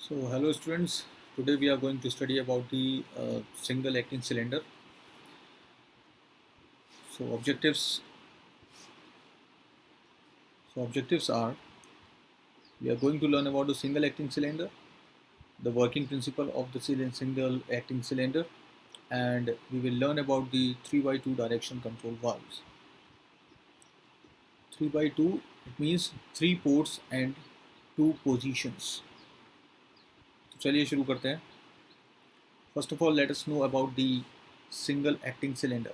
So hello students, today we are going to study about the single acting cylinder. So objectives are we are going to learn about the single acting cylinder, the working principle of the single acting cylinder, and we will learn about the 3 by 2 direction control valves. 3 by 2 it means 3 ports and 2 positions. तो चलिए शुरू करते हैं. First of all, let us know about the single acting cylinder.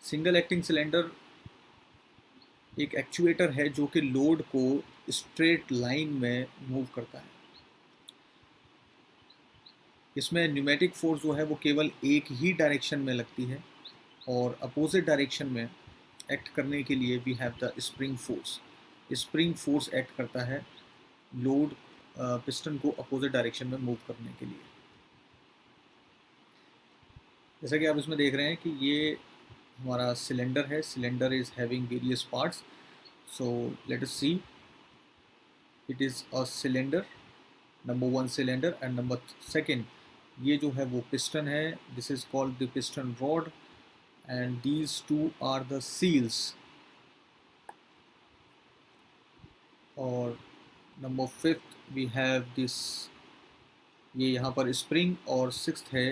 Single acting cylinder एक actuator है जो कि load को स्ट्रेट लाइन में मूव करता है. इसमें न्यूमेटिक फोर्स जो है वो केवल एक ही डायरेक्शन में लगती है और अपोजिट डायरेक्शन में एक्ट करने के लिए we have the spring force. Spring force act करता है लोड पिस्टन को अपोजिट डायरेक्शन में मूव करने के लिए. जैसा कि आप इसमें देख रहे हैं कि ये हमारा सिलेंडर है. Cylinder is having various parts. So let us see. It is a cylinder, number one cylinder, and number second, ये जो है वो piston है. This is called the piston rod, and these two are the seals. और number fifth we have this, ये यहाँ पर spring, और sixth है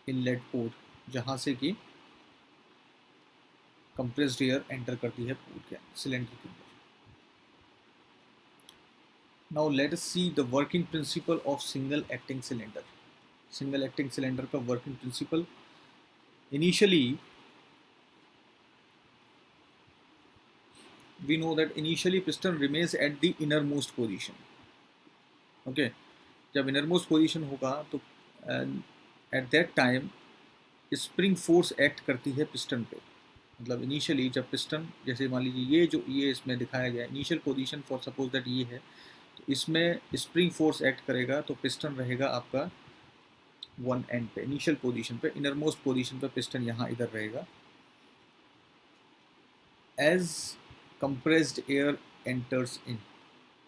inlet port जहाँ से कि compressed air enter करती है पोर्ट के सिलेंडर के अंदर. Now let us see the working principle of single acting cylinder. Single acting cylinder का working principle. Initially we know that initially piston remains at the innermost position. Okay, जब innermost position होगा तो at that time spring force act करती है piston पे. मतलब initially जब piston, जैसे मान लीजिए ये इसमें दिखाया गया initial position for suppose that ये है, तो इसमें स्प्रिंग फोर्स एक्ट करेगा तो पिस्टन रहेगा आपका वन एंड पे, इनिशियल पोजीशन पे, इनरमोस्ट पोजीशन पे पिस्टन यहाँ इधर रहेगा. As compressed air enters in,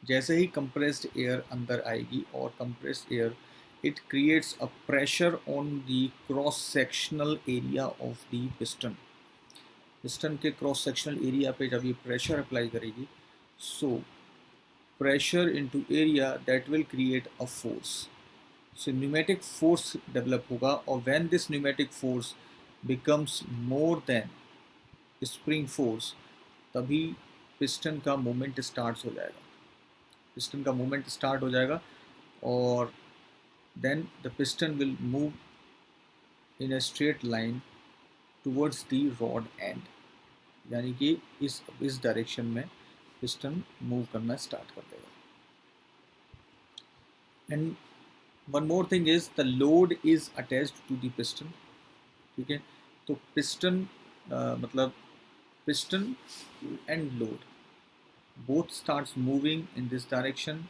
जैसे ही कंप्रेस्ड एयर अंदर आएगी और compressed air it creates a pressure on the cross sectional area of the piston. Piston के क्रॉस सेक्शनल एरिया पे जब ये प्रेशर अप्लाई करेगी, so pressure into area that will create a force. So pneumatic force develop होगा, और when this pneumatic force becomes more than spring force, तभी piston का movement start हो जाएगा. पिस्टन का मूवमेंट स्टार्ट हो जाएगा और then the piston will move in a straight line towards the rod end, यानी कि इस डायरेक्शन में पिस्टन मूव करना स्टार्ट कर देगा. And one more thing is the load is attached to the piston. ठीक है, तो पिस्टन मतलब piston end load both starts moving in this direction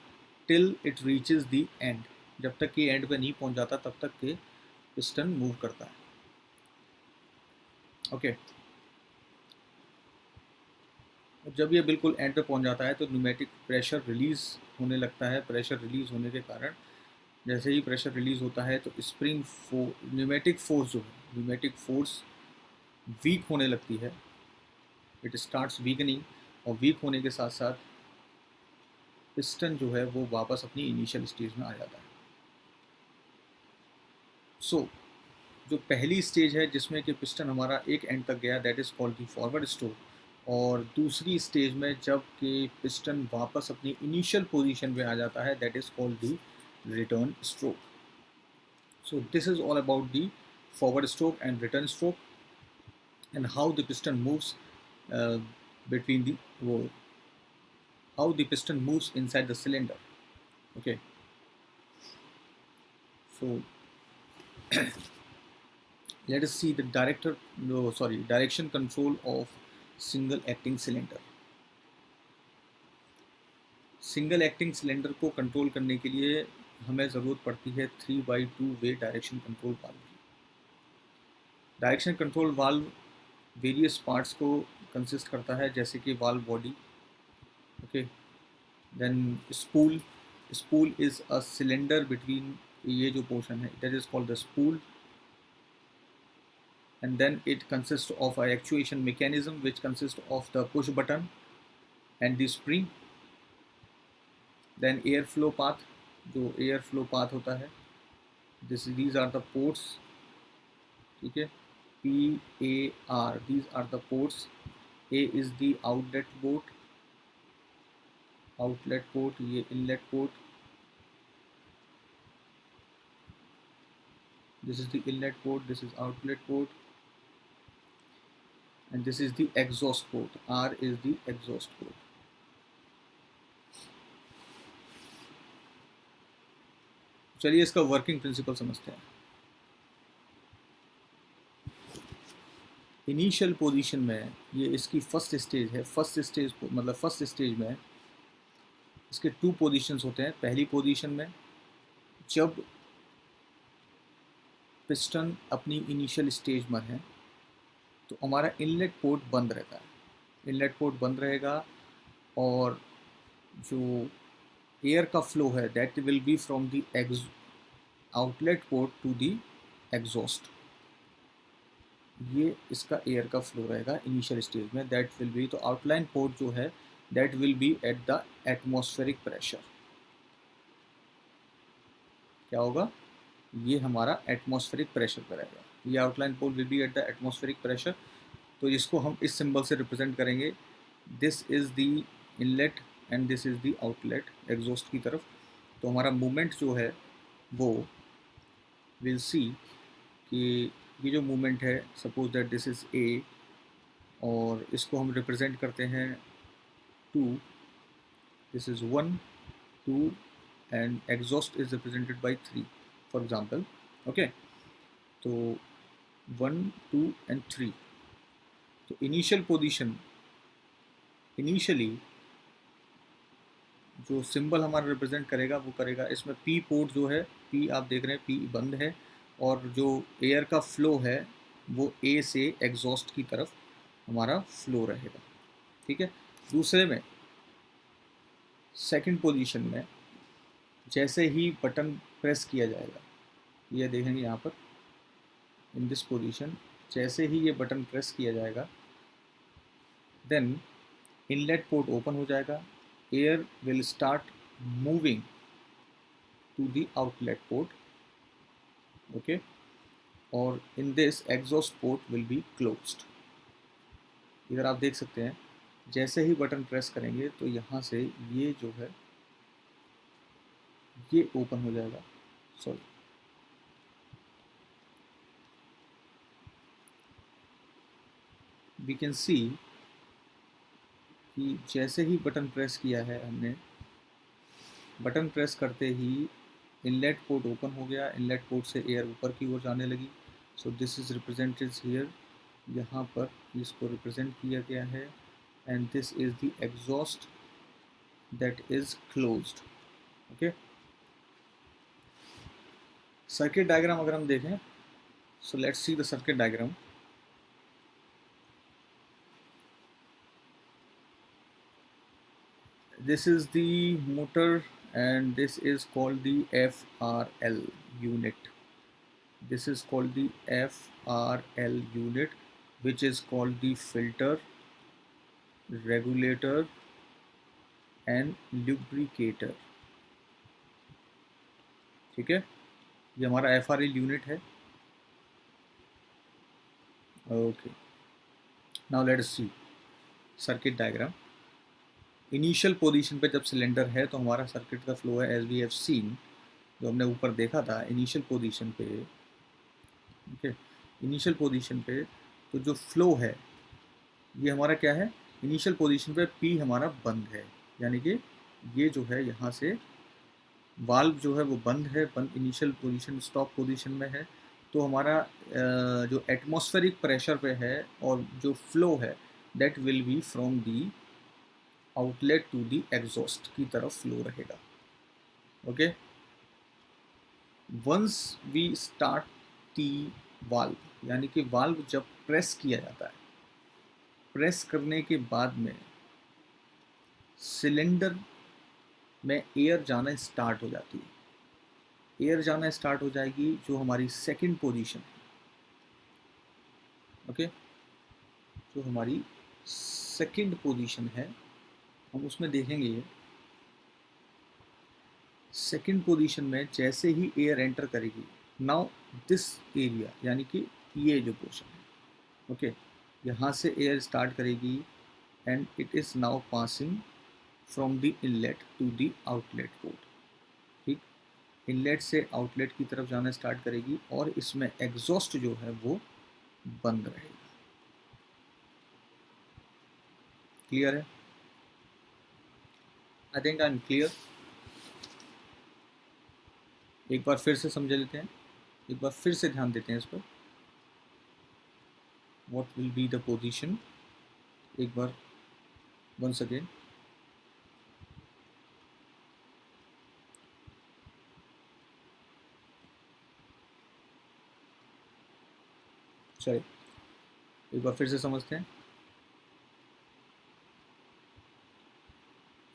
till it reaches the end. जब तक कि एंड पे नहीं पहुंच जाता तब तक के पिस्टन मूव करता है. ओके, जब ये बिल्कुल एंड पे पहुंच जाता है तो न्यूमेटिक प्रेशर रिलीज होने लगता है. प्रेशर रिलीज होने के कारण जैसे ही प्रेशर रिलीज होता है तो स्प्रिंग न्यूमेटिक फोर्स जो है, न्यूमेटिक फोर्स वीक होने लगती है. इट स्टार्ट्स वीकनिंग, और वीक होने के साथ साथ पिस्टन जो है वो वापस अपनी इनिशियल स्टेज में आ जाता है. सो जो पहली स्टेज है जिसमें कि पिस्टन हमारा एक एंड तक गया, that is called the forward stroke. और दूसरी स्टेज में जब कि पिस्टन वापस अपनी इनिशियल पोजीशन में आ जाता है, that is called the return stroke. So this is all about the forward stroke and return stroke and how the piston moves between the how the piston moves inside the cylinder. Okay, so let us see the direction control of single acting cylinder. Single acting cylinder को control करने के लिए हमें ज़रूरत पड़ती है 3/2 way direction control valve की. Direction control valve various parts को कंसिस्ट करता है, जैसे कि valve body, okay, then spool, spool is a cylinder between, ये जो पोर्शन है that is called the spool, and then it consists of a actuation mechanism which consists of the push button and the spring, then air flow path, जो air flow path होता है, these are the ports, ठीक है, PAR, these are the ports, A is the outlet port, ये inlet port, this is the inlet port, this is outlet port, and this is the exhaust port, R is the exhaust port. चलिए इसका working principle समझते हैं। Initial position में ये इसकी first stage है, first stage में इसके टू पोजीशंस होते हैं। पहली पोजीशन में जब पिस्टन अपनी इनिशियल स्टेज में है तो हमारा इनलेट पोर्ट बंद रहता है, इनलेट पोर्ट बंद रहेगा और जो एयर का फ्लो है that will be from the outlet port to the exhaust, ये इसका एयर का फ्लो रहेगा इनिशियल स्टेज में, दैट विल बी, तो आउटलाइन पोर्ट जो है that will be at the atmospheric pressure, क्या होगा, ये हमारा एटमॉस्फेरिक प्रेशर पर रहेगा, ये outline port will be at the atmospheric pressure. तो इसको हम इस सिंबल से रिप्रेजेंट करेंगे, this is the inlet and this is the outlet exhaust की तरफ। तो हमारा मूवमेंट जो है वो विल सी कि ये जो मूवमेंट है, suppose that this is a और इसको हम रिप्रेजेंट करते हैं 2, this is 1 2 and exhaust is represented by 3 for example, okay. तो 1 2 एंड 3, तो इनिशियल पोजीशन, इनिशियली जो सिंबल हमारा रिप्रेजेंट करेगा वो करेगा, इसमें पी पोर्ट जो है, पी आप देख रहे हैं पी बंद है और जो एयर का फ्लो है वो ए से एग्जॉस्ट की तरफ हमारा फ्लो रहेगा, ठीक है। दूसरे में सेकंड पोजीशन में जैसे ही बटन प्रेस किया जाएगा, ये देखेंगे यहाँ पर इन दिस पोजीशन, जैसे ही ये बटन प्रेस किया जाएगा देन इनलेट पोर्ट ओपन हो जाएगा, air will start moving to the outlet port, okay, और in this exhaust port will be closed. इधर आप देख सकते हैं जैसे ही बटन प्रेस करेंगे तो यहाँ से ये जो है ये ओपन हो जाएगा, सॉरी वी कैन सी कि जैसे ही बटन प्रेस किया है हमने, बटन प्रेस करते ही इनलेट पोर्ट ओपन हो गया, इनलेट पोर्ट से एयर ऊपर की ओर जाने लगी। So this is represented here, यहाँ पर इसको रिप्रेजेंट किया गया है and this is the exhaust that is closed, okay. Circuit diagram अगर हम देखें, so let's see the circuit diagram. This is the motor and this is called the FRL unit. This is called the FRL unit, which is called the filter, regulator and lubricator, ठीक है। ये हमारा FRL unit है, okay. Now let us see circuit diagram. Initial position पे जब cylinder है तो हमारा सर्किट का फ्लो है एज वी हैव सीन, जो हमने ऊपर देखा था इनिशियल पोजीशन पे, ओके। इनिशियल पोजीशन पे तो जो फ्लो है ये हमारा क्या है, इनिशियल पोजीशन पे पी हमारा बंद है, यानी कि ये जो है यहाँ से वाल्व जो है वो बंद है, बंद इनिशियल पोजीशन स्टॉप पोजीशन में है। तो हमारा जो एटमॉस्फेरिक प्रेशर पे है और जो फ्लो है that will be from the outlet to the exhaust की तरफ फ्लो रहेगा, okay. Once we start the valve, यानी कि वाल्व जब प्रेस किया जाता है, प्रेस करने के बाद में सिलेंडर में एयर जाना स्टार्ट हो जाती है। एयर जाना स्टार्ट हो जाएगी जो हमारी सेकंड पोजीशन है। ओके, जो हमारी सेकंड पोजीशन है हम उसमें देखेंगे ये सेकंड पोजीशन में जैसे ही एयर एंटर करेगी, नाउ दिस एरिया यानी कि ये जो पोर्शन है, ओके, यहाँ से एयर स्टार्ट करेगी and it is now passing from the inlet to the outlet port. ठीक, इनलेट से आउटलेट की तरफ जाना स्टार्ट करेगी और इसमें एग्जॉस्ट जो है वो बंद रहेगा। क्लियर है? I think I am clear. एक बार फिर से समझ लेते हैं, एक बार फिर से ध्यान देते हैं इस पर। What will be the position, एक बार वंस अगेन। चलिए एक बार फिर से समझते हैं।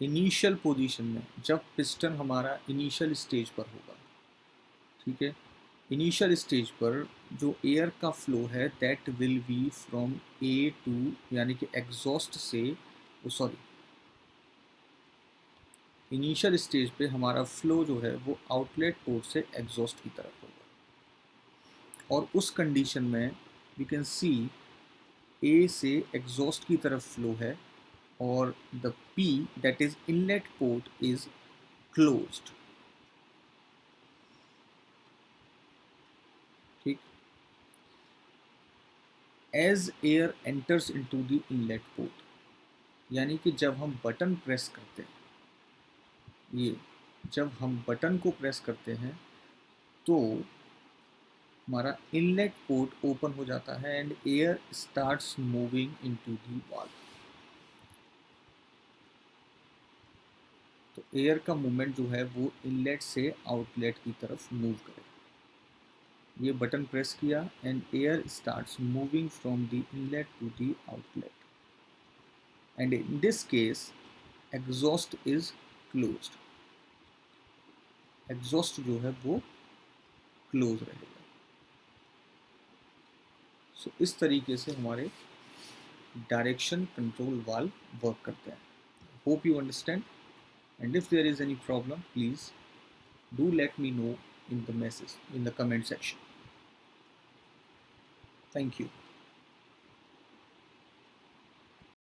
इनिशियल पोजीशन में जब पिस्टन हमारा इनिशियल स्टेज पर होगा, ठीक है, इनिशियल स्टेज पर जो एयर का फ्लो है that will be from A to, यानी कि एग्जॉस्ट से, सॉरी, इनिशियल स्टेज पे हमारा फ्लो जो है वो आउटलेट पोर्ट से एग्जॉस्ट की तरफ होगा। और उस कंडीशन में वी कैन सी ए से एग्जॉस्ट की तरफ फ्लो है और the P that is inlet port is closed. ठीक, as air enters into the inlet port, यानी कि जब हम बटन प्रेस करते हैं, ये जब हम बटन को प्रेस करते हैं तो हमारा इनलेट पोर्ट ओपन हो जाता है and air starts moving into the valve. तो एयर का मूवमेंट जो है वो इनलेट से आउटलेट की तरफ मूव करेगा। ये बटन प्रेस किया and air starts moving from the inlet to the outlet and in this case exhaust is closed. Exhaust जो है वो क्लोज रहेगा। सो इस तरीके से हमारे डायरेक्शन कंट्रोल वाल्व वर्क करते हैं। Hope you understand, and if there is any problem please do let me know in the comment section. Thank you.